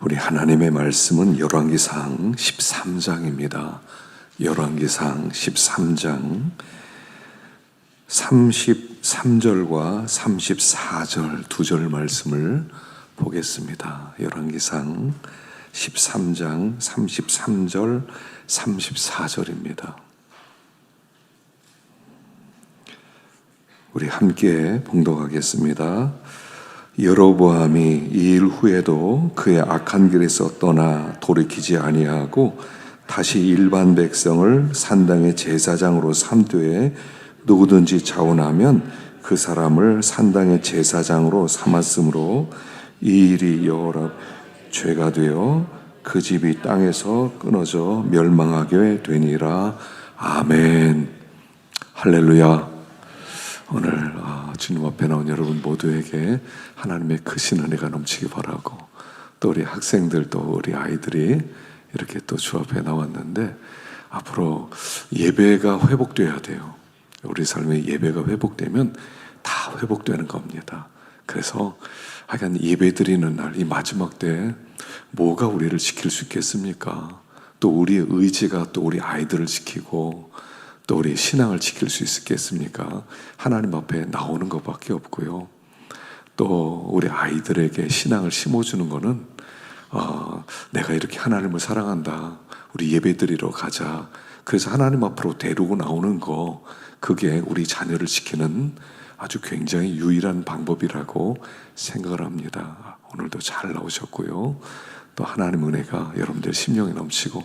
우리 하나님의 말씀은 열왕기상 13장입니다. 열왕기상 13장 33절과 34절 두 절 말씀을 보겠습니다. 열왕기상 13장 33절 34절입니다. 우리 함께 봉독하겠습니다. 여로보암이 이 일 후에도 그의 악한 길에서 떠나 돌이키지 아니하고 다시 일반 백성을 산당의 제사장으로 삼되 누구든지 자원하면 그 사람을 산당의 제사장으로 삼았으므로 이 일이 여호와 죄가 되어 그 집이 땅에서 끊어져 멸망하게 되니라. 아멘. 할렐루야. 오늘 주님 앞에 나온 여러분 모두에게 하나님의 크신 은혜가 넘치기 바라고, 또 우리 학생들도 우리 아이들이 이렇게 또 주 앞에 나왔는데 앞으로 예배가 회복돼야 돼요. 우리 삶의 예배가 회복되면 다 회복되는 겁니다. 그래서 하여간 예배 드리는 날, 이 마지막 때 뭐가 우리를 지킬 수 있겠습니까? 또 우리의 의지가 또 우리 아이들을 지키고 또 우리 신앙을 지킬 수 있겠습니까? 하나님 앞에 나오는 것밖에 없고요. 또 우리 아이들에게 신앙을 심어주는 거는 내가 이렇게 하나님을 사랑한다, 우리 예배 드리러 가자, 그래서 하나님 앞으로 데리고 나오는 거, 그게 우리 자녀를 지키는 아주 굉장히 유일한 방법이라고 생각을 합니다. 오늘도 잘 나오셨고요. 또 하나님 은혜가 여러분들 심령에 넘치고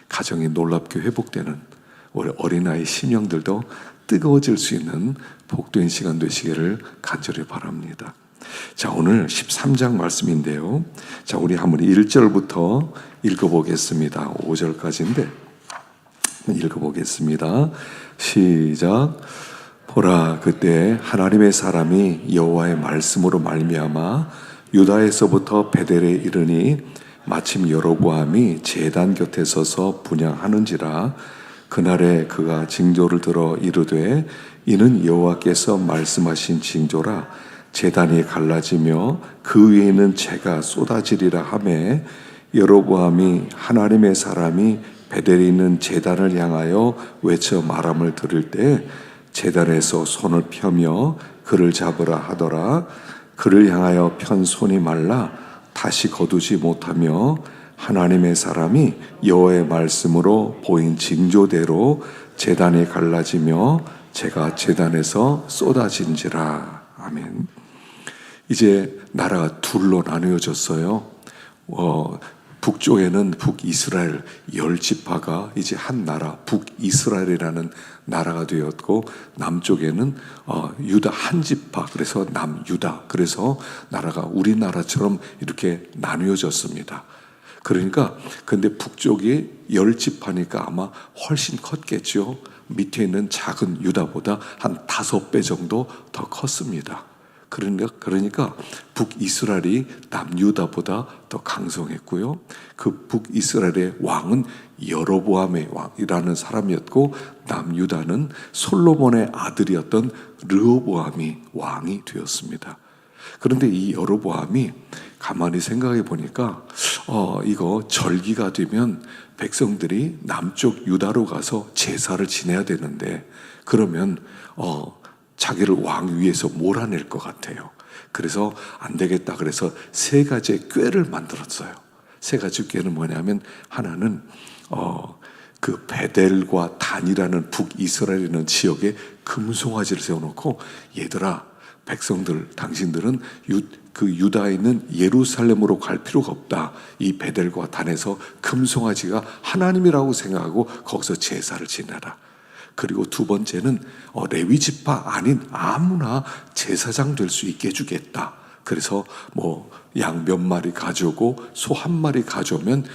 가정이 놀랍게 회복되는 우리 어린아이 심령들도 뜨거워질 수 있는 복된 시간 되시기를 간절히 바랍니다. 자, 오늘 13장 말씀인데요. 자, 우리 한번 1절부터 읽어보겠습니다. 5절까지인데 읽어보겠습니다. 시작. 보라, 그때 하나님의 사람이 여호와의 말씀으로 말미암아 유다에서부터 베델에 이르니 마침 여로보암이 제단 곁에 서서 분향하는지라. 그날에 그가 징조를 들어 이르되 이는 여호와께서 말씀하신 징조라. 제단이 갈라지며 그 위에 있는 재가 쏟아지리라 하매 여로보암이 하나님의 사람이 베델에 있는 제단을 향하여 외쳐 말함을 들을 때 제단에서 손을 펴며 그를 잡으라 하더라. 그를 향하여 편 손이 말라 다시 거두지 못하며 하나님의 사람이 여호와의 말씀으로 보인 징조대로 제단이 갈라지며 재가 제단에서 쏟아진지라. 아멘. 이제 나라가 둘로 나누어졌어요. 북쪽에는 북이스라엘 10지파가 이제 한 나라 북이스라엘이라는 나라가 되었고, 남쪽에는 유다 한 지파, 그래서 남유다, 그래서 나라가 우리나라처럼 이렇게 나누어졌습니다. 그러니까 근데 북쪽이 10지파니까 아마 훨씬 컸겠죠. 밑에 있는 작은 유다보다 한 5배 정도 더 컸습니다. 그러니까 북이스라엘이 남유다보다 더 강성했고요. 그 북이스라엘의 왕은 여로보암의 왕이라는 사람이었고, 남유다는 솔로몬의 아들이었던 르호보암이 왕이 되었습니다. 그런데 이 여로보암이 가만히 생각해 보니까 이거 절기가 되면 백성들이 남쪽 유다로 가서 제사를 지내야 되는데, 그러면 자기를 왕 위에서 몰아낼 것 같아요. 그래서 안 되겠다, 그래서 3가지의 꾀를 만들었어요. 3가지 꾀는 뭐냐면, 하나는 그 베델과 단이라는 북이스라엘이라는 지역에 금송아지를 세워놓고, 얘들아, 백성들, 당신들은 그 유다에 있는 예루살렘으로 갈 필요가 없다. 이 베델과 단에서 금송아지가 하나님이라고 생각하고 거기서 제사를 지내라. 그리고 2번째는 레위지파 아닌 아무나 제사장 될 수 있게 해주겠다. 그래서 뭐 양 몇 마리 가져오고 소 1마리 가져오면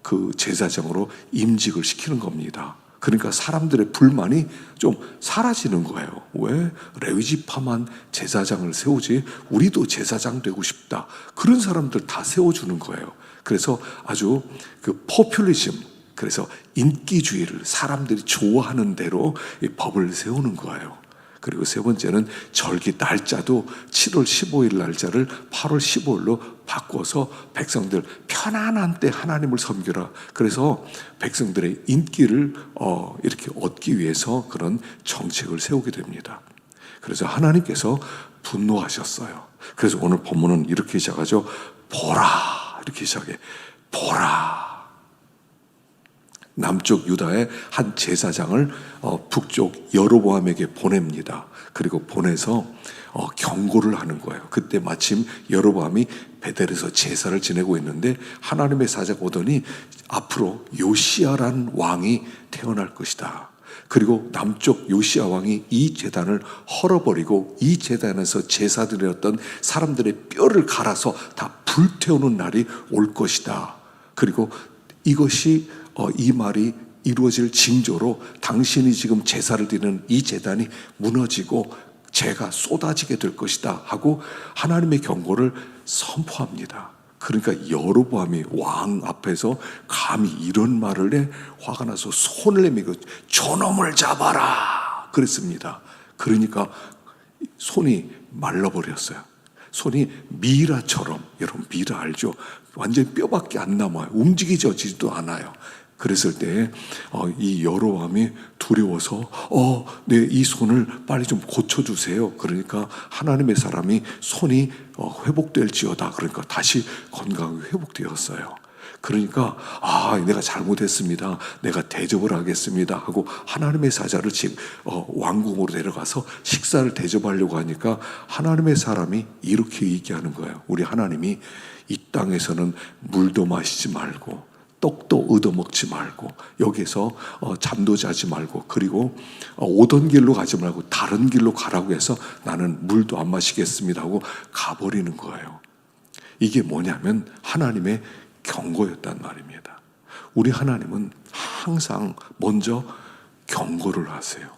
그 제사장으로 임직을 시키는 겁니다. 그러니까 사람들의 불만이 좀 사라지는 거예요. 왜 레위지파만 제사장을 세우지? 우리도 제사장 되고 싶다. 그런 사람들 다 세워주는 거예요. 그래서 아주 그 포퓰리즘, 그래서 인기주의를 사람들이 좋아하는 대로 이 법을 세우는 거예요. 그리고 세 번째는 절기 날짜도 7월 15일 날짜를 8월 15일로 바꿔서 백성들 편안한 때 하나님을 섬기라. 그래서 백성들의 인기를 이렇게 얻기 위해서 그런 정책을 세우게 됩니다. 그래서 하나님께서 분노하셨어요. 그래서 오늘 본문은 이렇게 시작하죠. 보라, 이렇게 시작해. 보라. 남쪽 유다의 한 제사장을 북쪽 여로보암에게 보냅니다. 그리고 보내서 경고를 하는 거예요. 그때 마침 여로보암이 베델에서 제사를 지내고 있는데 하나님의 사자가 오더니 앞으로 요시야라는 왕이 태어날 것이다. 그리고 남쪽 요시야 왕이 이 제단을 헐어버리고 이 제단에서 제사 드렸던 사람들의 뼈를 갈아서 다 불태우는 날이 올 것이다. 그리고 이것이 이 말이 이루어질 징조로 당신이 지금 제사를 드리는 이 제단이 무너지고 재가 쏟아지게 될 것이다 하고 하나님의 경고를 선포합니다. 그러니까 여로보암이 왕 앞에서 감히 이런 말을 해 화가 나서 손을 내밀고 저놈을 잡아라 그랬습니다. 그러니까 손이 말라버렸어요. 손이 미라처럼, 여러분 미라 알죠? 완전히 뼈밖에 안 남아요. 움직이지도 않아요. 그랬을 때 이 여로보암이 두려워서 네, 이 손을 빨리 좀 고쳐주세요. 그러니까 하나님의 사람이 손이 회복될지어다. 그러니까 다시 건강하게 회복되었어요. 그러니까 내가 잘못했습니다. 내가 대접을 하겠습니다 하고 하나님의 사자를 지금 왕궁으로 데려가서 식사를 대접하려고 하니까 하나님의 사람이 이렇게 얘기하는 거예요. 우리 하나님이 이 땅에서는 물도 마시지 말고 떡도 얻어먹지 말고 여기서 잠도 자지 말고 그리고 오던 길로 가지 말고 다른 길로 가라고 해서 나는 물도 안 마시겠습니다 하고 가버리는 거예요. 이게 뭐냐면 하나님의 경고였단 말입니다. 우리 하나님은 항상 먼저 경고를 하세요.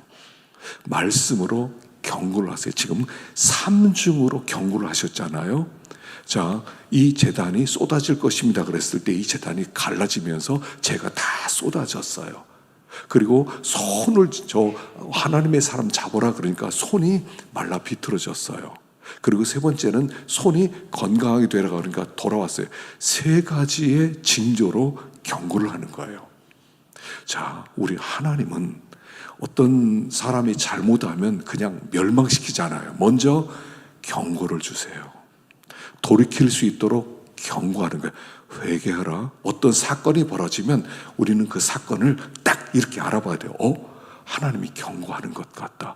말씀으로 경고를 하세요. 지금 삼중으로 경고를 하셨잖아요. 자, 이 제단이 쏟아질 것입니다 그랬을 때 이 제단이 갈라지면서 재가 다 쏟아졌어요. 그리고 손을 하나님의 사람 잡아라 그러니까 손이 말라 비틀어졌어요. 그리고 세 번째는 손이 건강하게 되라 그러니까 돌아왔어요. 세 가지의 징조로 경고를 하는 거예요. 자, 우리 하나님은 어떤 사람이 잘못하면 그냥 멸망시키잖아요. 먼저 경고를 주세요. 돌이킬 수 있도록 경고하는 거예요. 회개하라. 어떤 사건이 벌어지면 우리는 그 사건을 딱 이렇게 알아봐야 돼요. 하나님이 경고하는 것 같다.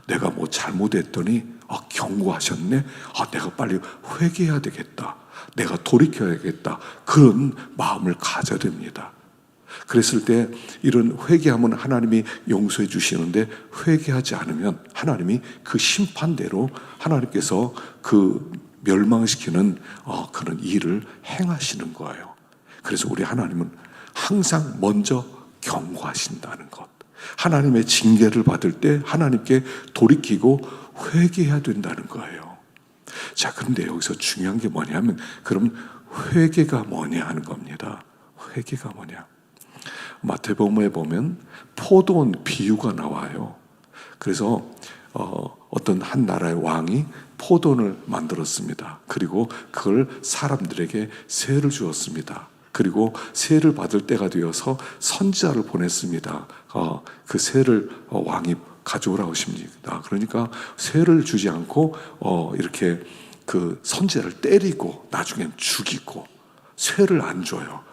내가 뭐 잘못했더니 경고하셨네. 내가 빨리 회개해야 되겠다. 내가 돌이켜야겠다. 그런 마음을 가져야 됩니다. 그랬을 때 이런 회개하면 하나님이 용서해 주시는데 회개하지 않으면 하나님이 그 심판대로 하나님께서 그 멸망시키는 그런 일을 행하시는 거예요. 그래서 우리 하나님은 항상 먼저 경고하신다는 것. 하나님의 징계를 받을 때 하나님께 돌이키고 회개해야 된다는 거예요. 자, 그런데 여기서 중요한 게 뭐냐면 그럼 회개가 뭐냐 하는 겁니다. 회개가 뭐냐? 마태복음에 보면 포도원 비유가 나와요. 그래서 어떤 한 나라의 왕이 포도원을 만들었습니다. 그리고 그걸 사람들에게 세를 주었습니다. 그리고 세를 받을 때가 되어서 선지자를 보냈습니다. 그 세를 왕이 가져오라고 하십니다. 그러니까 세를 주지 않고 이렇게 그 선지자를 때리고 나중엔 죽이고 세를 안 줘요.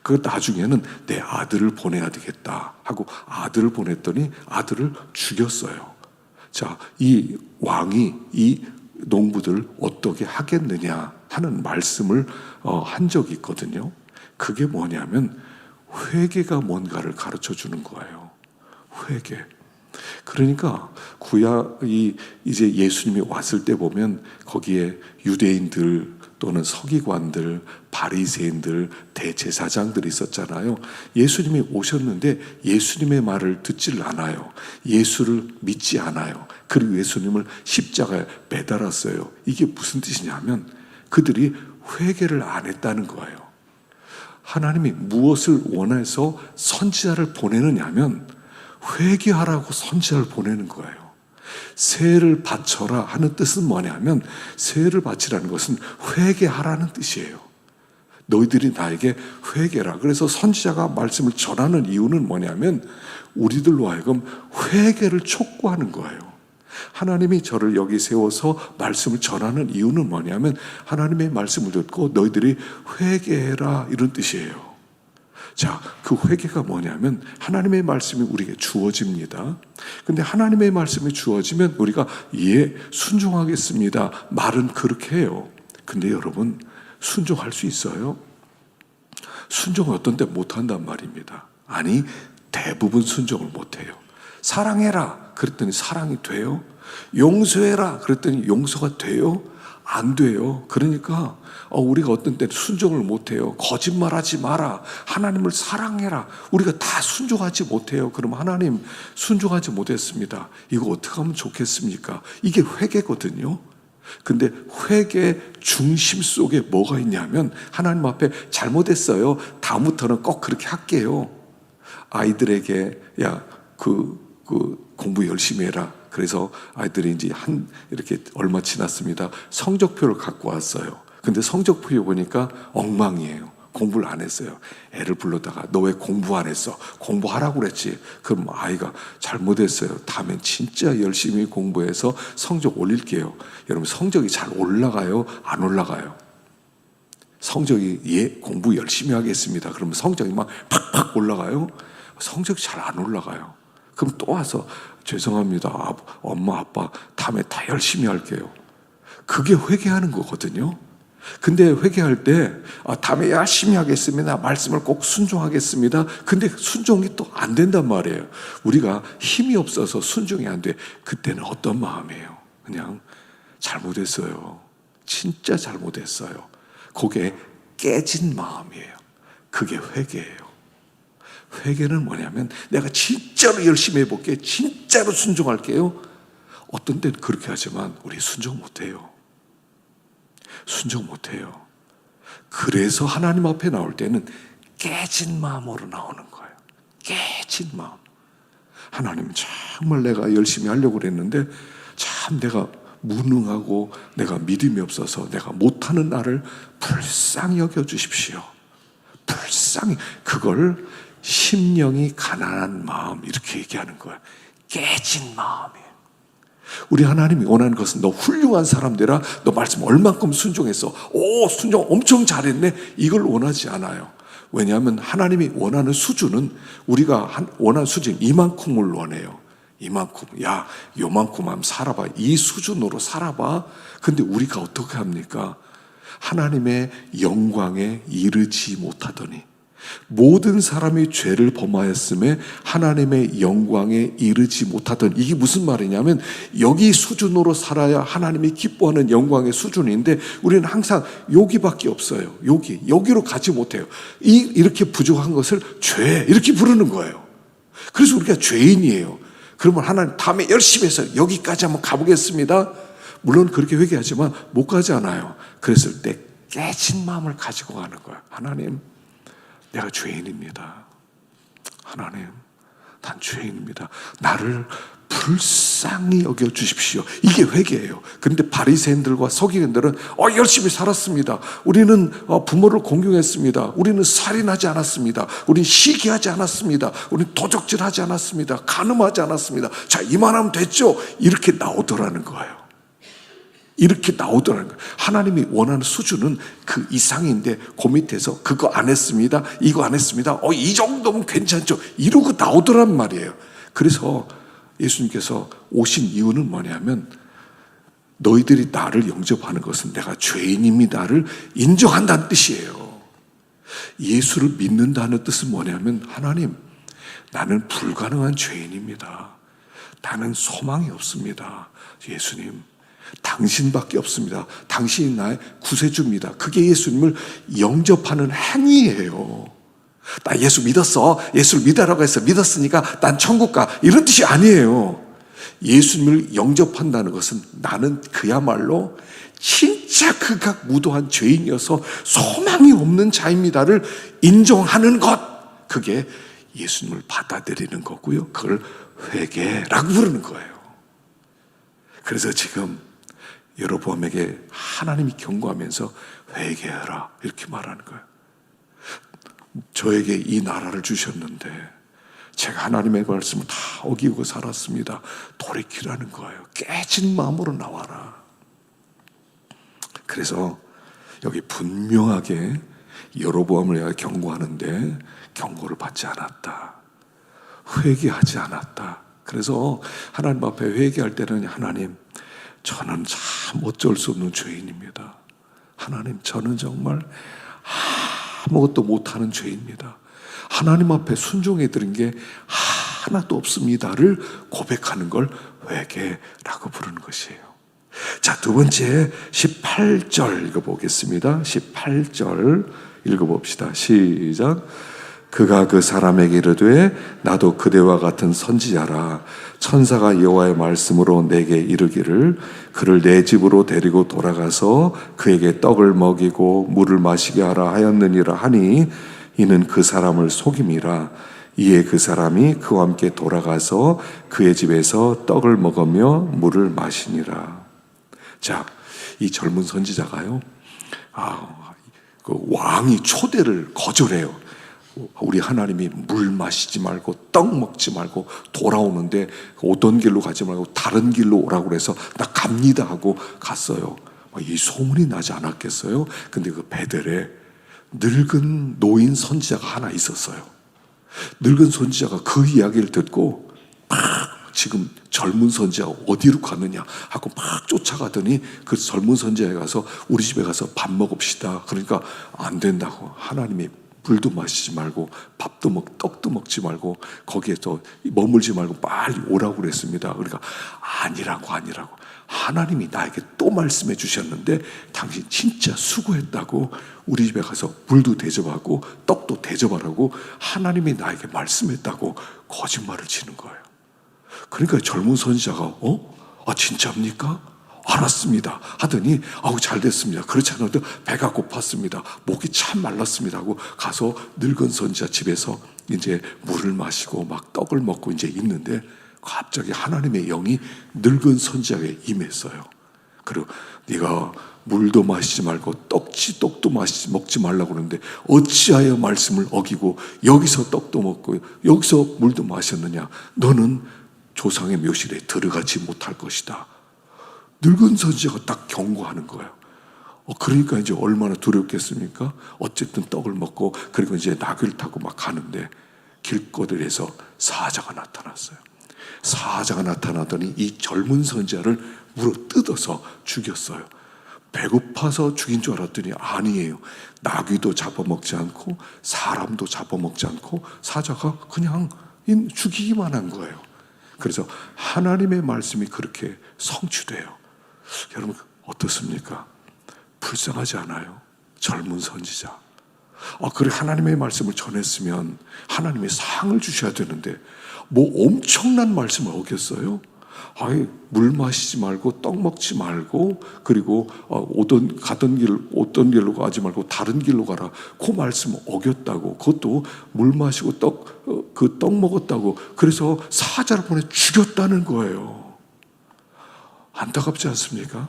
그 나중에는 내 아들을 보내야 되겠다 하고 아들을 보냈더니 아들을 죽였어요. 자, 이 왕이 이 농부들 어떻게 하겠느냐 하는 말씀을 한 적이 있거든요. 그게 뭐냐면 회개가 뭔가를 가르쳐 주는 거예요. 회개. 그러니까 구약이 이제 예수님이 왔을 때 보면 거기에 유대인들 또는 서기관들, 바리새인들, 대제사장들이 있었잖아요. 예수님이 오셨는데 예수님의 말을 듣질 않아요. 예수를 믿지 않아요. 그리고 예수님을 십자가에 매달았어요. 이게 무슨 뜻이냐면 그들이 회개를 안 했다는 거예요. 하나님이 무엇을 원해서 선지자를 보내느냐면 회개하라고 선지자를 보내는 거예요. 세를 바쳐라 하는 뜻은 뭐냐면 세를 바치라는 것은 회개하라는 뜻이에요. 너희들이 나에게 회개라. 그래서 선지자가 말씀을 전하는 이유는 뭐냐면 우리들로 하여금 회개를 촉구하는 거예요. 하나님이 저를 여기 세워서 말씀을 전하는 이유는 뭐냐면 하나님의 말씀을 듣고 너희들이 회개해라 이런 뜻이에요. 자, 그 회개가 뭐냐면 하나님의 말씀이 우리에게 주어집니다. 근데 하나님의 말씀이 주어지면 우리가 예, 순종하겠습니다. 말은 그렇게 해요. 근데 여러분, 순종할 수 있어요? 순종은 어떤 때 못한단 말입니다. 아니, 대부분 순종을 못해요. 사랑해라 그랬더니 사랑이 돼요? 용서해라 그랬더니 용서가 돼요? 안 돼요. 그러니까 우리가 어떤 때 순종을 못해요. 거짓말하지 마라, 하나님을 사랑해라, 우리가 다 순종하지 못해요. 그럼 하나님 순종하지 못했습니다. 이거 어떻게 하면 좋겠습니까? 이게 회개거든요. 근데 회개 중심 속에 뭐가 있냐면 하나님 앞에 잘못했어요, 다음부터는 꼭 그렇게 할게요. 아이들에게 공부 열심히 해라. 그래서 아이들이 이제 이렇게 얼마 지났습니다. 성적표를 갖고 왔어요. 근데 성적표 보니까 엉망이에요. 공부를 안 했어요. 애를 불러다가 너 왜 공부 안 했어? 공부하라고 그랬지. 그럼 아이가 잘못했어요. 다음엔 진짜 열심히 공부해서 성적 올릴게요. 여러분, 성적이 잘 올라가요? 안 올라가요? 성적이 예, 공부 열심히 하겠습니다. 그러면 성적이 막 팍팍 올라가요? 성적이 잘 안 올라가요. 그럼 또 와서 죄송합니다. 엄마, 아빠, 다음에 다 열심히 할게요. 그게 회개하는 거거든요. 근데 회개할 때 다음에 열심히 하겠습니다. 말씀을 꼭 순종하겠습니다. 근데 순종이 또 안 된단 말이에요. 우리가 힘이 없어서 순종이 안 돼. 그때는 어떤 마음이에요? 그냥 잘못했어요. 진짜 잘못했어요. 그게 깨진 마음이에요. 그게 회개예요. 회개는 뭐냐면 내가 진짜로 열심히 해볼게, 진짜로 순종할게요. 어떤 때는 그렇게 하지만 우리 순종 못해요. 순종 못해요. 그래서 하나님 앞에 나올 때는 깨진 마음으로 나오는 거예요. 깨진 마음. 하나님, 정말 내가 열심히 하려고 그랬는데 참 내가 무능하고 내가 믿음이 없어서 내가 못하는 나를 불쌍히 여겨주십시오. 불쌍히. 그걸 심령이 가난한 마음 이렇게 얘기하는 거야. 깨진 마음이에요. 우리 하나님이 원하는 것은 너 훌륭한 사람 되라, 너 말씀 얼만큼 순종했어, 오 순종 엄청 잘했네, 이걸 원하지 않아요. 왜냐하면 하나님이 원하는 수준은 우리가 원하는 수준 이만큼을 원해요. 이만큼, 야 요만큼 한번 살아봐, 이 수준으로 살아봐. 근데 우리가 어떻게 합니까? 하나님의 영광에 이르지 못하더니, 모든 사람이 죄를 범하였음에 하나님의 영광에 이르지 못하던, 이게 무슨 말이냐면 여기 수준으로 살아야 하나님이 기뻐하는 영광의 수준인데 우리는 항상 여기밖에 없어요. 여기로 가지 못해요. 이렇게 부족한 것을 죄 이렇게 부르는 거예요. 그래서 우리가 죄인이에요. 그러면 하나님 다음에 열심히 해서 여기까지 한번 가보겠습니다. 물론 그렇게 회개하지만 못 가잖아요. 그랬을 때 깨진 마음을 가지고 가는 거예요. 하나님, 내가 죄인입니다. 하나님, 난 죄인입니다. 나를 불쌍히 여겨주십시오. 이게 회개예요. 그런데 바리새인들과 서기관들은 열심히 살았습니다. 우리는 부모를 공경했습니다. 우리는 살인하지 않았습니다. 우리는 시기하지 않았습니다. 우리는 도적질하지 않았습니다. 간음하지 않았습니다. 자, 이만하면 됐죠? 이렇게 나오더라는 거예요. 이렇게 나오더라는 거예요. 하나님이 원하는 수준은 그 이상인데 그 밑에서 그거 안 했습니다, 이거 안 했습니다, 이 정도면 괜찮죠, 이러고 나오더란 말이에요. 그래서 예수님께서 오신 이유는 뭐냐면 너희들이 나를 영접하는 것은 내가 죄인입니다를 인정한다는 뜻이에요. 예수를 믿는다는 뜻은 뭐냐면 하나님, 나는 불가능한 죄인입니다. 나는 소망이 없습니다. 예수님, 당신밖에 없습니다. 당신이 나의 구세주입니다. 그게 예수님을 영접하는 행위예요. 나 예수 믿었어, 예수를 믿으라고 해서 믿었으니까 난 천국 가, 이런 뜻이 아니에요. 예수님을 영접한다는 것은 나는 그야말로 진짜 극악무도한 죄인이어서 소망이 없는 자입니다를 인정하는 것, 그게 예수님을 받아들이는 거고요. 그걸 회개라고 부르는 거예요. 그래서 지금 여로보암에게 하나님이 경고하면서 회개하라 이렇게 말하는 거예요. 저에게 이 나라를 주셨는데 제가 하나님의 말씀을 다 어기고 살았습니다. 돌이키라는 거예요. 깨진 마음으로 나와라. 그래서 여기 분명하게 여로보암을 내가 경고하는데 경고를 받지 않았다. 회개하지 않았다. 그래서 하나님 앞에 회개할 때는 하나님, 저는 참 어쩔 수 없는 죄인입니다. 하나님, 저는 정말 아무것도 못하는 죄인입니다. 하나님 앞에 순종해 드린 게 하나도 없습니다를 고백하는 걸 회개라고 부르는 것이에요. 자, 두 번째 18절 읽어보겠습니다. 18절 읽어봅시다. 시작. 그가 그 사람에게 이르되 나도 그대와 같은 선지자라. 천사가 여호와의 말씀으로 내게 이르기를 그를 내 집으로 데리고 돌아가서 그에게 떡을 먹이고 물을 마시게 하라 하였느니라 하니 이는 그 사람을 속임이라. 이에 그 사람이 그와 함께 돌아가서 그의 집에서 떡을 먹으며 물을 마시니라. 자, 이 젊은 선지자가요, 그 왕이 초대를 거절해요. 우리 하나님이 물 마시지 말고 떡 먹지 말고 돌아오는데 오던 길로 가지 말고 다른 길로 오라고 그래서 나 갑니다 하고 갔어요. 이 소문이 나지 않았겠어요? 근데 그 베델에 늙은 노인 선지자가 하나 있었어요. 늙은 선지자가 그 이야기를 듣고 막 지금 젊은 선지자가 어디로 가느냐 하고 막 쫓아가더니 그 젊은 선지자에 가서 우리 집에 가서 밥 먹읍시다. 그러니까 안 된다고. 하나님이 물도 마시지 말고 떡도 먹지 말고 거기에서 머물지 말고 빨리 오라고 그랬습니다. 그러니까 아니라고. 하나님이 나에게 또 말씀해 주셨는데 당신 진짜 수고했다고. 우리 집에 가서 물도 대접하고 떡도 대접하라고 하나님이 나에게 말씀했다고 거짓말을 치는 거예요. 그러니까 젊은 선지자가 진짜입니까? 알았습니다 하더니 잘 됐습니다. 그렇지 않아도 배가 고팠습니다. 목이 참 말랐습니다 하고 가서 늙은 선지자 집에서 이제 물을 마시고 막 떡을 먹고 이제 있는데 갑자기 하나님의 영이 늙은 선지자에게 임했어요. 그리고 네가 물도 마시지 말고 떡도 먹지 말라고 그러는데 어찌하여 말씀을 어기고 여기서 떡도 먹고 여기서 물도 마셨느냐? 너는 조상의 묘실에 들어가지 못할 것이다. 늙은 선지자가 딱 경고하는 거예요. 그러니까 이제 얼마나 두렵겠습니까? 어쨌든 떡을 먹고 그리고 이제 나귀를 타고 막 가는데 길거리에서 사자가 나타났어요. 사자가 나타나더니 이 젊은 선지자를 물어 뜯어서 죽였어요. 배고파서 죽인 줄 알았더니 아니에요. 나귀도 잡아먹지 않고 사람도 잡아먹지 않고 사자가 그냥 죽이기만 한 거예요. 그래서 하나님의 말씀이 그렇게 성취돼요. 여러분 어떻습니까? 불쌍하지 않아요? 젊은 선지자. 그래 하나님의 말씀을 전했으면 하나님의 상을 주셔야 되는데 뭐 엄청난 말씀을 어겼어요? 물 마시지 말고 떡 먹지 말고 그리고 가던 길로 가지 말고 다른 길로 가라. 그 말씀을 어겼다고. 그것도 물 마시고 떡 먹었다고. 그래서 사자를 보내 죽였다는 거예요. 안타깝지 않습니까?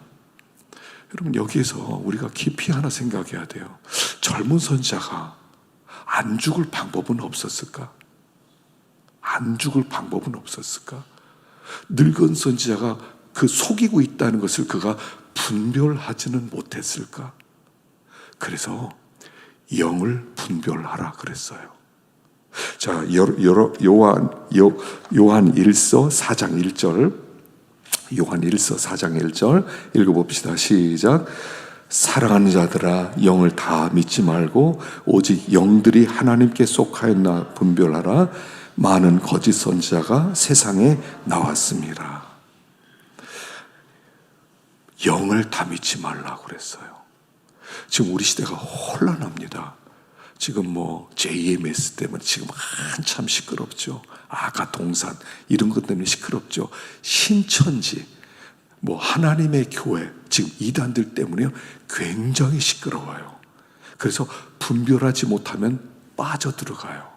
여러분 여기에서 우리가 깊이 하나 생각해야 돼요. 젊은 선지자가 안 죽을 방법은 없었을까? 안 죽을 방법은 없었을까? 늙은 선지자가 그 속이고 있다는 것을 그가 분별하지는 못했을까? 그래서 영을 분별하라 그랬어요. 자, 요한 1서 4장 1절 요한 1서 4장 1절 읽어봅시다. 시작. 사랑하는 자들아 영을 다 믿지 말고 오직 영들이 하나님께 속하였나 분별하라. 많은 거짓 선지자가 세상에 나왔습니다. 영을 다 믿지 말라고 그랬어요. 지금 우리 시대가 혼란합니다. 지금 JMS 때문에 지금 한참 시끄럽죠. 아가동산 이런 것 때문에 시끄럽죠. 신천지 하나님의 교회 지금 이단들 때문에 굉장히 시끄러워요. 그래서 분별하지 못하면 빠져들어가요.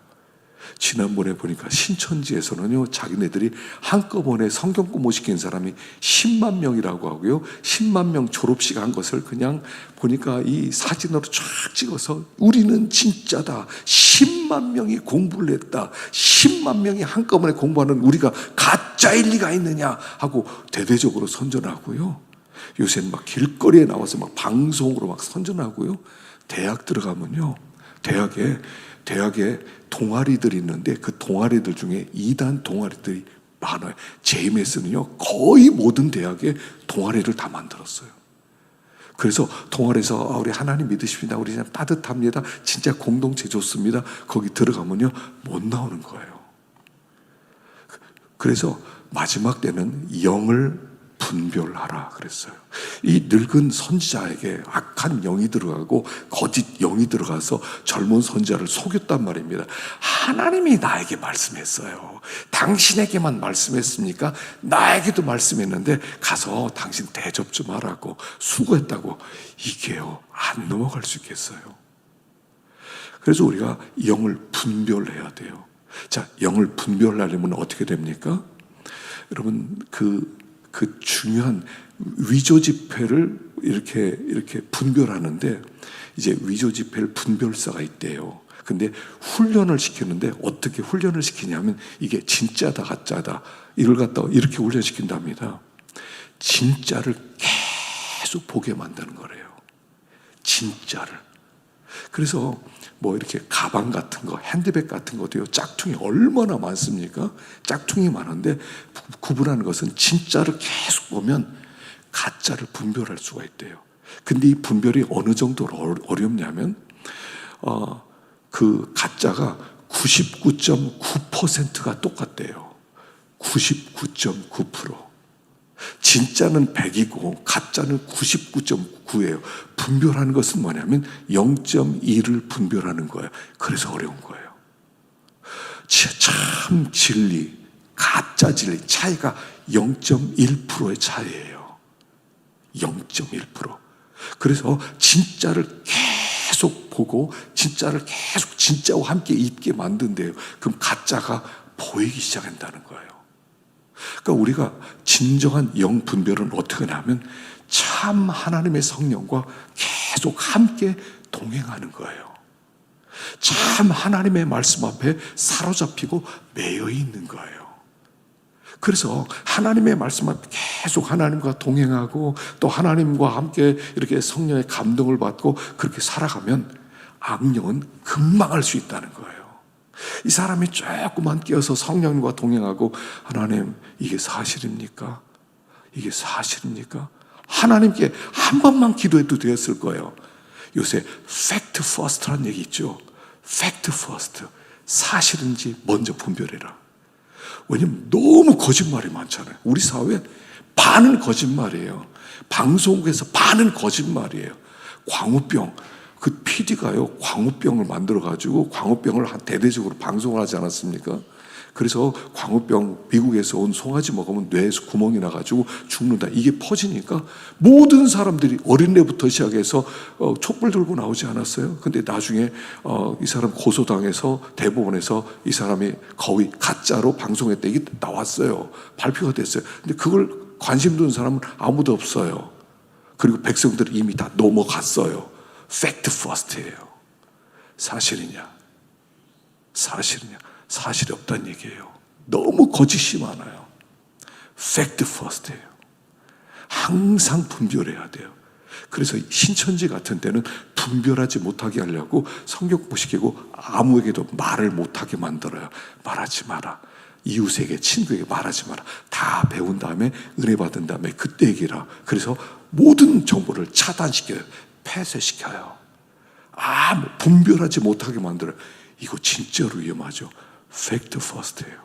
지난번에 보니까 신천지에서는요, 자기네들이 한꺼번에 성경 공부시킨 사람이 10만 명이라고 하고요, 10만 명 졸업식 한 것을 그냥 보니까 이 사진으로 쫙 찍어서 우리는 진짜다, 10만 명이 공부를 했다, 10만 명이 한꺼번에 공부하는 우리가 가짜일 리가 있느냐 하고 대대적으로 선전하고요, 요새는 막 길거리에 나와서 막 방송으로 막 선전하고요, 대학 들어가면요, 대학에 동아리들이 있는데 그 동아리들 중에 이단 동아리들이 많아요. JMS는요, 거의 모든 대학에 동아리를 다 만들었어요. 그래서 동아리에서 우리 하나님 믿으십니다, 우리 그냥 따뜻합니다, 진짜 공동체 좋습니다, 거기 들어가면요 못 나오는 거예요. 그래서 마지막 때는 영을 분별하라 그랬어요. 이 늙은 선지자에게 악한 영이 들어가고 거짓 영이 들어가서 젊은 선지자를 속였단 말입니다. 하나님이 나에게 말씀했어요. 당신에게만 말씀했습니까? 나에게도 말씀했는데 가서 당신 대접 좀 하라고, 수고했다고. 이게요, 안 넘어갈 수 있겠어요? 그래서 우리가 영을 분별해야 돼요. 자, 영을 분별하려면 어떻게 됩니까? 여러분, 그 중요한 위조 지폐를 이렇게 분별하는데, 이제 위조 지폐를 분별사가 있대요. 근데 훈련을 시키는데 어떻게 훈련을 시키냐면, 이게 진짜다 가짜다 이걸 갖다가 이렇게 훈련시킨답니다. 진짜를 계속 보게 만드는 거래요. 진짜를. 그래서 뭐 이렇게 가방 같은 거, 핸드백 같은 것도요, 짝퉁이 얼마나 많습니까? 짝퉁이 많은데 구분하는 것은 진짜를 계속 보면 가짜를 분별할 수가 있대요. 근데 이 분별이 어느 정도로 어렵냐면, 그 가짜가 99.9%가 똑같대요. 99.9%. 진짜는 100이고 가짜는 99.9예요. 분별하는 것은 뭐냐면 0.1을 분별하는 거예요. 그래서 어려운 거예요. 참 진리, 가짜 진리 차이가 0.1%의 차이예요. 0.1%. 그래서 진짜를 계속 보고 진짜를 계속 진짜와 함께 있게 만든대요. 그럼 가짜가 보이기 시작한다는 거예요. 그러니까 우리가 진정한 영 분별은 어떻게 하냐면 참 하나님의 성령과 계속 함께 동행하는 거예요. 참 하나님의 말씀 앞에 사로잡히고 매여 있는 거예요. 그래서 하나님의 말씀 앞에 계속 하나님과 동행하고 또 하나님과 함께 이렇게 성령의 감동을 받고 그렇게 살아가면 악령은 금방 알 수 있다는 거예요. 이 사람이 조금만 깨어서 성령과 동행하고, 하나님 이게 사실입니까? 이게 사실입니까? 하나님께 한 번만 기도해도 되었을 거예요. 요새 팩트 퍼스트라는 얘기 있죠. 팩트 퍼스트. 사실인지 먼저 분별해라. 왜냐면 너무 거짓말이 많잖아요. 우리 사회 반은 거짓말이에요. 방송국에서 반은 거짓말이에요. 광우병, 그 PD가요 광우병을 만들어가지고 광우병을 대대적으로 방송을 하지 않았습니까? 그래서 광우병, 미국에서 온 송아지 먹으면 뇌에서 구멍이 나가지고 죽는다, 이게 퍼지니까 모든 사람들이 어린애부터 시작해서 촛불 들고 나오지 않았어요? 근데 나중에 이 사람 고소당해서 대법원에서 이 사람이 거의 가짜로 방송했다, 이게 나왔어요. 발표가 됐어요. 근데 그걸 관심 두는 사람은 아무도 없어요. 그리고 백성들이 이미 다 넘어갔어요. 팩트 퍼스트예요. 사실이냐? 사실이냐? 사실이 없다는 얘기예요. 너무 거짓이 많아요. 팩트 퍼스트예요. 항상 분별해야 돼요. 그래서 신천지 같은 때는 분별하지 못하게 하려고 성경 공부시키고 아무에게도 말을 못하게 만들어요. 말하지 마라. 이웃에게, 친구에게 말하지 마라. 다 배운 다음에 은혜 받은 다음에 그때 얘기라. 그래서 모든 정보를 차단시켜요. 폐쇄시켜요. 분별하지 못하게 만들어요. 이거 진짜로 위험하죠. 팩트 퍼스트예요.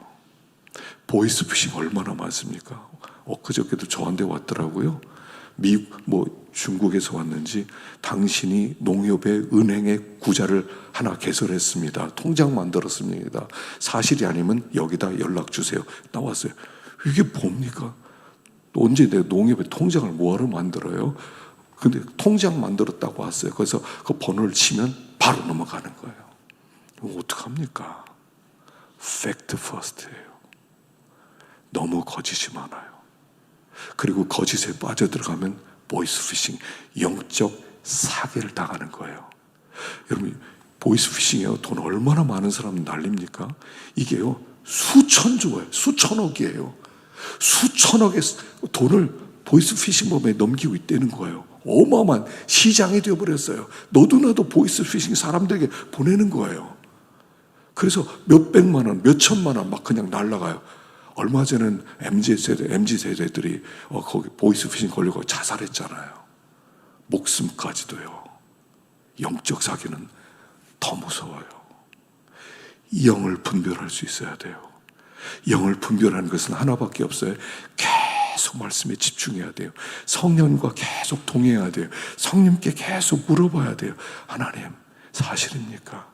보이스피싱 얼마나 많습니까? 그저께도 저한테 왔더라고요. 미국, 중국에서 왔는지, 당신이 농협의 은행에 구자를 하나 개설했습니다. 통장 만들었습니다. 사실이 아니면 여기다 연락 주세요. 나왔어요. 이게 뭡니까? 언제 내 농협의 통장을 뭐하러 만들어요? 근데 통장 만들었다고 왔어요. 그래서 그 번호를 치면 바로 넘어가는 거예요. 어떡합니까? 팩트 퍼스트예요. 너무 거짓이 많아요. 그리고 거짓에 빠져들어가면 보이스 피싱, 영적 사기를 당하는 거예요. 여러분, 보이스 피싱이요, 돈 얼마나 많은 사람 날립니까? 이게요, 수천조예요. 수천억이에요. 수천억의 돈을 보이스 피싱 범에 넘기고 있다는 거예요. 어마어마한 시장이 되어버렸어요. 너도 나도 보이스 피싱 사람들에게 보내는 거예요. 그래서 몇백만 원, 몇천만 원 막 그냥 날라가요. 얼마 전에는 MZ 세대들이 거기 보이스 피싱 걸리고 자살했잖아요. 목숨까지도요. 영적 사기는 더 무서워요. 영을 분별할 수 있어야 돼요. 영을 분별하는 것은 하나밖에 없어요. 계속 말씀에 집중해야 돼요. 성령과 계속 동행해야 돼요. 성령께 계속 물어봐야 돼요. 하나님, 사실입니까?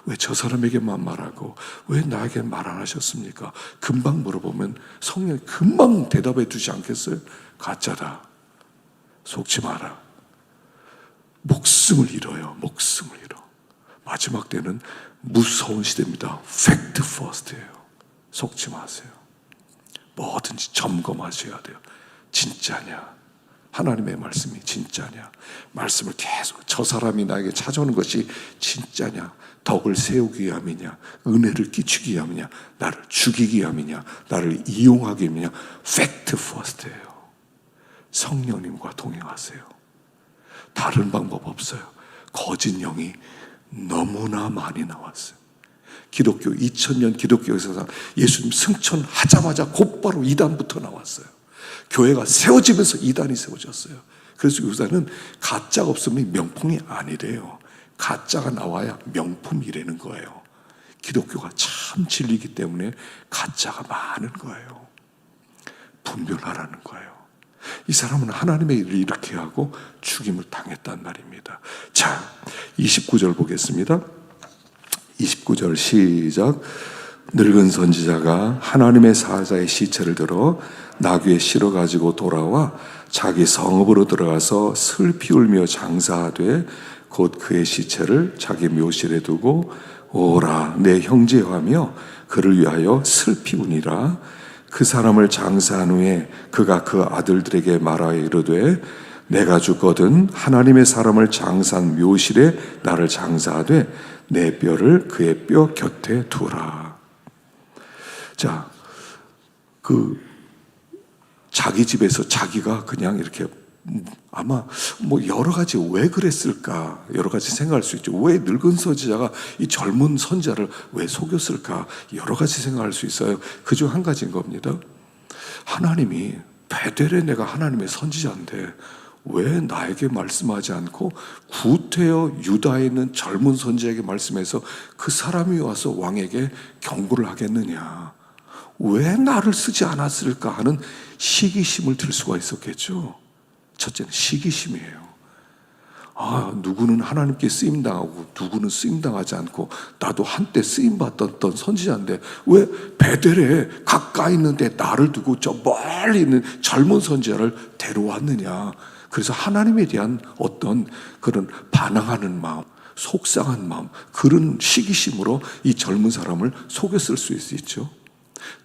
왜 저 사람에게만 말하고 왜 나에게 말 안 하셨습니까? 금방 물어보면 성령이 금방 대답해 주지 않겠어요? 가짜다. 속지 마라. 목숨을 잃어요. 목숨을 잃어. 마지막 때는 무서운 시대입니다. 팩트 퍼스트예요. 속지 마세요. 뭐든지 점검하셔야 돼요. 진짜냐? 하나님의 말씀이 진짜냐? 말씀을 계속 저 사람이 나에게 찾아오는 것이 진짜냐? 덕을 세우기 위함이냐? 은혜를 끼치기 위함이냐? 나를 죽이기 위함이냐? 나를 이용하기 위함이냐? 팩트 퍼스트예요. 성령님과 동행하세요. 다른 방법 없어요. 거짓 영이 너무나 많이 나왔어요. 기독교 2000년 기독교 역사상 예수님 승천하자마자 곧바로 이단부터 나왔어요. 교회가 세워지면서 이단이 세워졌어요. 그래서 요새는 가짜가 없으면 명품이 아니래요. 가짜가 나와야 명품이라는 거예요. 기독교가 참 진리이기 때문에 가짜가 많은 거예요. 분별하라는 거예요. 이 사람은 하나님의 일을 이렇게 하고 죽임을 당했단 말입니다. 자, 29절 보겠습니다. 29절 시작. 늙은 선지자가 하나님의 사자의 시체를 들어 나귀에 실어 가지고 돌아와 자기 성읍으로 들어가서 슬피 울며 장사하되 곧 그의 시체를 자기 묘실에 두고 오라 내 형제하며 그를 위하여 슬피 우니라. 그 사람을 장사한 후에 그가 그 아들들에게 말하여 이르되 내가 죽거든 하나님의 사람을 장사한 묘실에 나를 장사하되 내 뼈를 그의 뼈 곁에 두라. 자, 자기 집에서 자기가 그냥 이렇게 아마 뭐 여러 가지 왜 그랬을까 여러 가지 생각할 수 있죠. 왜 늙은 선지자가 이 젊은 선지자를 왜 속였을까 여러 가지 생각할 수 있어요. 그중 한 가지인 겁니다. 하나님이 베델에 내가 하나님의 선지자인데 왜 나에게 말씀하지 않고 구태여 유다에 있는 젊은 선지자에게 말씀해서 그 사람이 와서 왕에게 경고를 하겠느냐, 왜 나를 쓰지 않았을까 하는 시기심을 들 수가 있었겠죠. 첫째는 시기심이에요. 누구는 하나님께 쓰임당하고 누구는 쓰임당하지 않고 나도 한때 쓰임받았던 선지자인데 왜 베델에 가까이 있는데 나를 두고 저 멀리 있는 젊은 선지자를 데려왔느냐. 그래서 하나님에 대한 어떤 그런 반항하는 마음, 속상한 마음, 그런 시기심으로 이 젊은 사람을 속였을 수 있죠.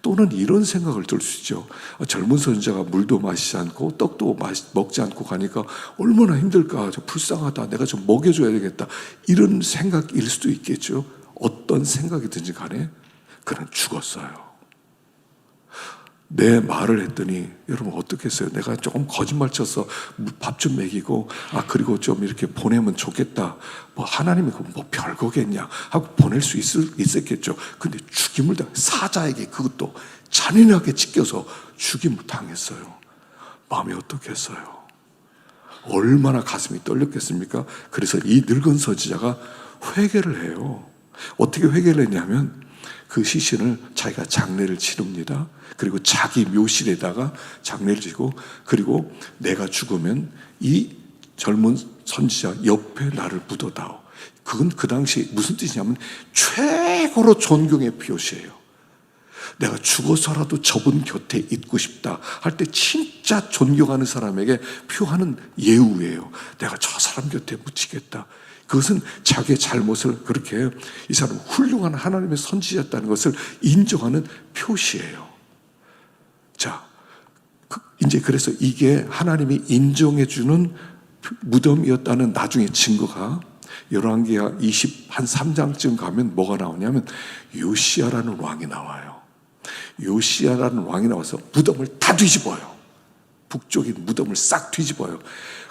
또는 이런 생각을 들 수 있죠. 젊은 선지자가 물도 마시지 않고 떡도 먹지 않고 가니까 얼마나 힘들까, 저 불쌍하다, 내가 좀 먹여줘야 되겠다, 이런 생각일 수도 있겠죠. 어떤 생각이든지 간에 그는 죽었어요. 내 말을 했더니 여러분 어떻겠어요? 내가 조금 거짓말 쳐서 밥 좀 먹이고 그리고 좀 이렇게 보내면 좋겠다, 뭐 하나님이 뭐 별거겠냐 하고 보낼 수 있었겠죠. 근데 죽임을 사자에게 그것도 잔인하게 찢겨서 죽임을 당했어요. 마음이 어떻겠어요? 얼마나 가슴이 떨렸겠습니까? 그래서 이 늙은 선지자가 회개를 해요. 어떻게 회개를 했냐면 그 시신을 자기가 장례를 치릅니다. 그리고 자기 묘실에다가 장례를 지고, 그리고 내가 죽으면 이 젊은 선지자 옆에 나를 묻어다오. 그건 그 당시 무슨 뜻이냐면 최고로 존경의 표시예요. 내가 죽어서라도 저분 곁에 있고 싶다 할 때 진짜 존경하는 사람에게 표하는 예우예요. 내가 저 사람 곁에 묻히겠다. 그것은 자기의 잘못을 그렇게 이 사람 훌륭한 하나님의 선지자였다는 것을 인정하는 표시예요. 자, 이제 그래서 이게 하나님이 인정해주는 무덤이었다는 나중에 증거가 열왕기하 23장쯤 가면 뭐가 나오냐면 요시야라는 왕이 나와요. 요시야라는 왕이 나와서 무덤을 다 뒤집어요. 북쪽인 무덤을 싹 뒤집어요.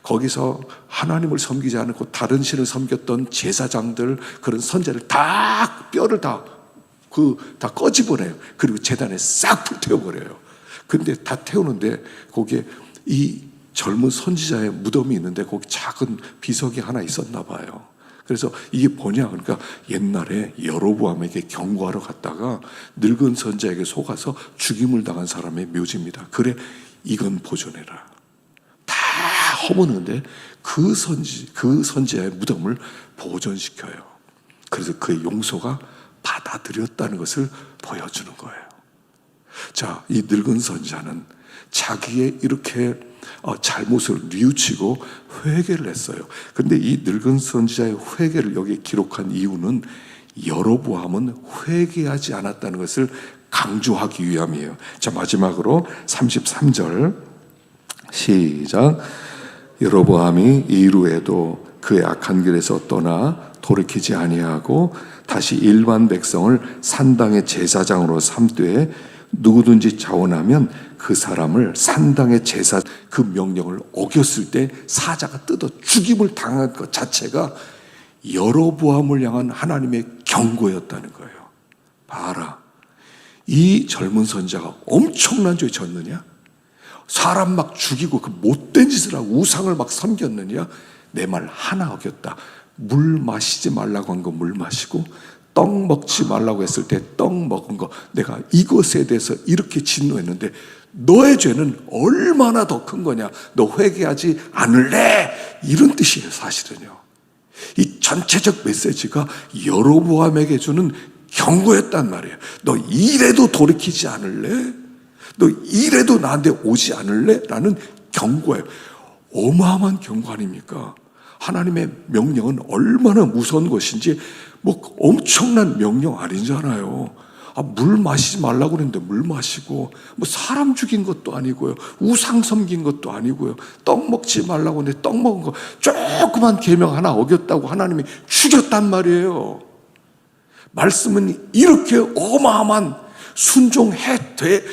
거기서 하나님을 섬기지 않고 다른 신을 섬겼던 제사장들, 그런 선자를 다 뼈를 다 꺼집어내요. 그리고 제단에 싹 불태워버려요. 근데 다 태우는데 거기에 이 젊은 선지자의 무덤이 있는데 거기 작은 비석이 하나 있었나 봐요. 그래서 이게 뭐냐, 그러니까 옛날에 여로보암에게 경고하러 갔다가 늙은 선지자에게 속아서 죽임을 당한 사람의 묘지입니다. 그래, 이건 보존해라. 다 허무는데 그 선지자의 무덤을 보존시켜요. 그래서 그의 용서가 받아들였다는 것을 보여주는 거예요. 자, 이 늙은 선지자는 자기의 이렇게 잘못을 뉘우치고 회개를 했어요. 그런데 이 늙은 선지자의 회개를 여기에 기록한 이유는 여로보암은 회개하지 않았다는 것을 강조하기 위함이에요. 자, 마지막으로 33절 시작. 여로보암이 이루에도 그의 악한 길에서 떠나 돌이키지 아니하고 다시 일반 백성을 산당의 제사장으로 삼되 누구든지 자원하면 그 사람을 산당의 제사, 그 명령을 어겼을 때 사자가 뜯어 죽임을 당한 것 자체가 여로보암을 향한 하나님의 경고였다는 거예요. 봐라, 이 젊은 선지자가 엄청난 죄 졌느냐? 사람 막 죽이고 그 못된 짓을 하고 우상을 막 섬겼느냐? 내 말 하나 어겼다. 물 마시지 말라고 한 거 물 마시고, 떡 먹지 말라고 했을 때 떡 먹은 거, 내가 이것에 대해서 이렇게 진노했는데 너의 죄는 얼마나 더 큰 거냐? 너 회개하지 않을래? 이런 뜻이에요, 사실은요. 이 전체적 메시지가 여로보암에게 주는 경고였단 말이에요. 너 이래도 돌이키지 않을래? 너 이래도 나한테 오지 않을래? 라는 경고예요. 어마어마한 경고 아닙니까? 하나님의 명령은 얼마나 무서운 것인지 뭐 엄청난 명령 아니잖아요. 물 마시지 말라고 그랬는데 물 마시고, 뭐 사람 죽인 것도 아니고요, 우상 섬긴 것도 아니고요, 떡 먹지 말라고 했는데 떡 먹은 거 조그만 계명 하나 어겼다고 하나님이 죽였단 말이에요. 말씀은 이렇게 어마어마한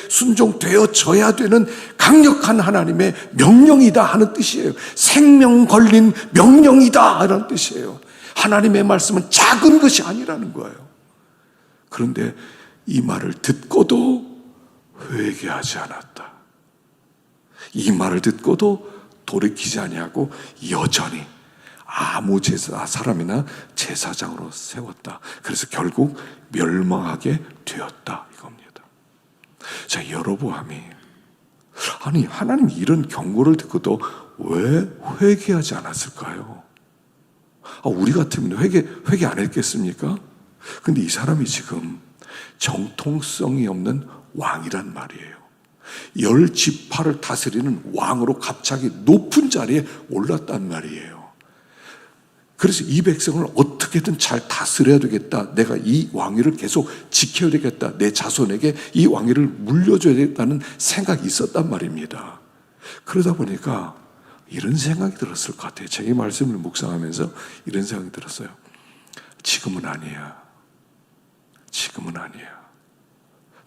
순종되어져야 되는 강력한 하나님의 명령이다 하는 뜻이에요. 생명 걸린 명령이다 하는 뜻이에요. 하나님의 말씀은 작은 것이 아니라는 거예요. 그런데 이 말을 듣고도 회개하지 않았다. 이 말을 듣고도 돌이키지 아니하고 여전히 아무 사람이나 제사장으로 세웠다. 그래서 결국 멸망하게 되었다, 이겁니다. 자, 여로보암이, 아니 하나님이 이런 경고를 듣고도 왜 회개하지 않았을까요? 우리 같으면 회개 안 했겠습니까? 근데 이 사람이 지금 정통성이 없는 왕이란 말이에요. 10지파를 다스리는 왕으로 갑자기 높은 자리에 올랐단 말이에요. 그래서 이 백성을 어떻게든 잘 다스려야 되겠다. 내가 이 왕위를 계속 지켜야 되겠다. 내 자손에게 이 왕위를 물려줘야 되겠다는 생각이 있었단 말입니다. 그러다 보니까 이런 생각이 들었을 것 같아요. 제가 이 말씀을 묵상하면서 이런 생각이 들었어요. 지금은 아니야. 지금은 아니야.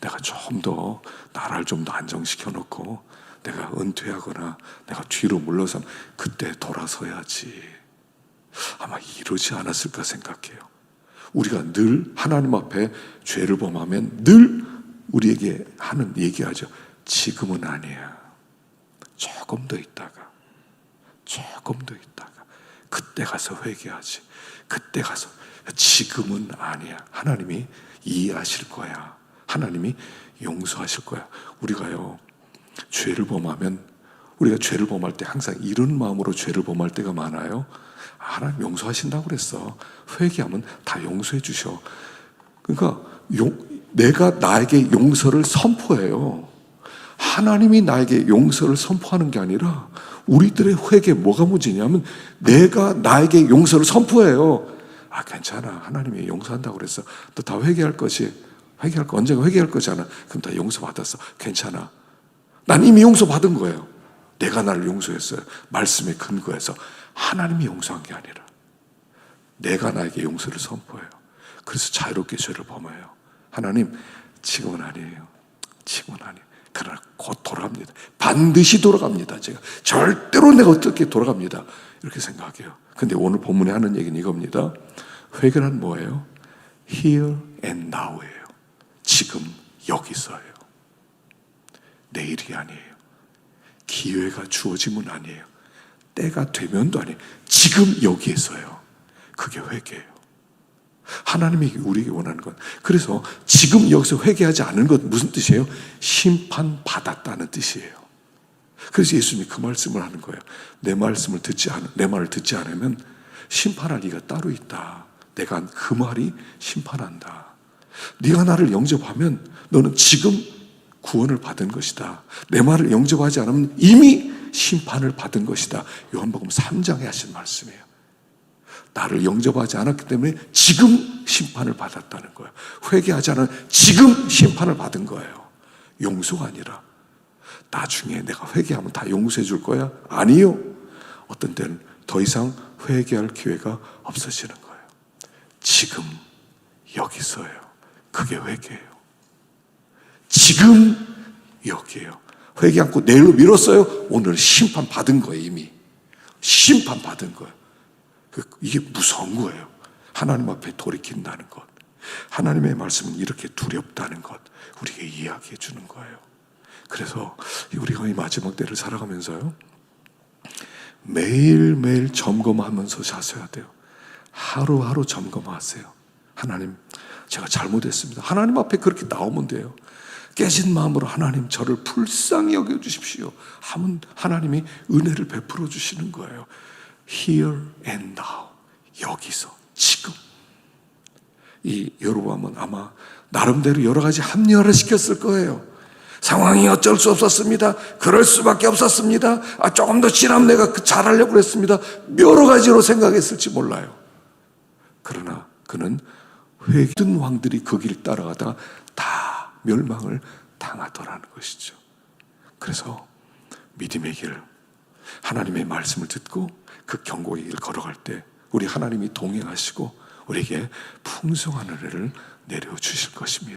내가 좀 더 나라를 좀 더 안정시켜 놓고 내가 은퇴하거나 내가 뒤로 물러서면 그때 돌아서야지. 아마 이러지 않았을까 생각해요. 우리가 늘 하나님 앞에 죄를 범하면 늘 우리에게 하는 얘기하죠. 지금은 아니야. 조금 더 있다가 그때 가서 회개하지. 그때 가서. 지금은 아니야. 하나님이 이해하실 거야. 하나님이 용서하실 거야. 우리가요, 죄를 범하면, 우리가 죄를 범할 때 항상 이런 마음으로 죄를 범할 때가 많아요. 하나님 용서하신다고 그랬어. 회개하면 다 용서해 주셔. 그러니까 내가 나에게 용서를 선포해요. 하나님이 나에게 용서를 선포하는 게 아니라 우리들의 회개에 뭐가 문제냐면 내가 나에게 용서를 선포해요. 아, 괜찮아. 하나님이 용서한다고 그랬어. 너 다 회개할 거지. 회개할 거 언젠가 회개할 거잖아. 그럼 다 용서받았어. 괜찮아. 난 이미 용서받은 거예요. 내가 나를 용서했어요. 말씀에 근거해서. 하나님이 용서한 게 아니라 내가 나에게 용서를 선포해요. 그래서 자유롭게 죄를 범해요. 하나님, 지금은 아니에요. 지금은 아니에요. 그러나 곧 돌아갑니다. 반드시 돌아갑니다. 제가 절대로 내가 어떻게 돌아갑니다. 이렇게 생각해요. 근데 오늘 본문에 하는 얘기는 이겁니다. 회개는 뭐예요? Here and now예요. 지금 여기서예요. 내일이 아니에요. 기회가 주어지면 아니에요. 때가 되면도 아니에요. 지금 여기에서요. 그게 회개예요. 하나님이 우리에게 원하는 건, 그래서 지금 여기서 회개하지 않은 건 무슨 뜻이에요? 심판받았다는 뜻이에요. 그래서 예수님이 그 말씀을 하는 거예요. 내 말을 듣지 않으면 심판할 이가 따로 있다. 내가 한 그 말이 심판한다. 네가 나를 영접하면 너는 지금 구원을 받은 것이다. 내 말을 영접하지 않으면 이미 심판을 받은 것이다. 요한복음 3장에 하신 말씀이에요. 나를 영접하지 않았기 때문에 지금 심판을 받았다는 거예요. 회개하지 않으면 지금 심판을 받은 거예요. 용서가 아니라 나중에 내가 회개하면 다 용서해 줄 거야? 아니요. 어떤 때는 더 이상 회개할 기회가 없어지는 거예요. 지금 여기서예요. 그게 회개예요. 지금 여기에요. 회개 않고 내일로 미뤘어요. 오늘 심판 받은 거예요. 이미 심판 받은 거예요. 이게 무서운 거예요. 하나님 앞에 돌이킨다는 것, 하나님의 말씀은 이렇게 두렵다는 것 우리에게 이야기해 주는 거예요. 그래서 우리가 이 마지막 때를 살아가면서요, 매일매일 점검하면서 사셔야 돼요. 하루하루 점검하세요. 하나님, 제가 잘못했습니다. 하나님 앞에 그렇게 나오면 돼요. 깨진 마음으로 하나님, 저를 불쌍히 여겨주십시오 하면 하나님이 은혜를 베풀어 주시는 거예요. Here and now, 여기서 지금. 이 여로보암은 아마 나름대로 여러 가지 합리화를 시켰을 거예요. 상황이 어쩔 수 없었습니다. 그럴 수밖에 없었습니다. 조금 더 지나면 내가 잘하려고 그랬습니다. 여러 가지로 생각했을지 몰라요. 그러나 그는 모든 왕들이 그 길 따라가다가 다 멸망을 당하더라는 것이죠. 그래서 믿음의 길, 하나님의 말씀을 듣고 그 경고의 길을 걸어갈 때 우리 하나님이 동행하시고 우리에게 풍성한 은혜를 내려주실 것입니다.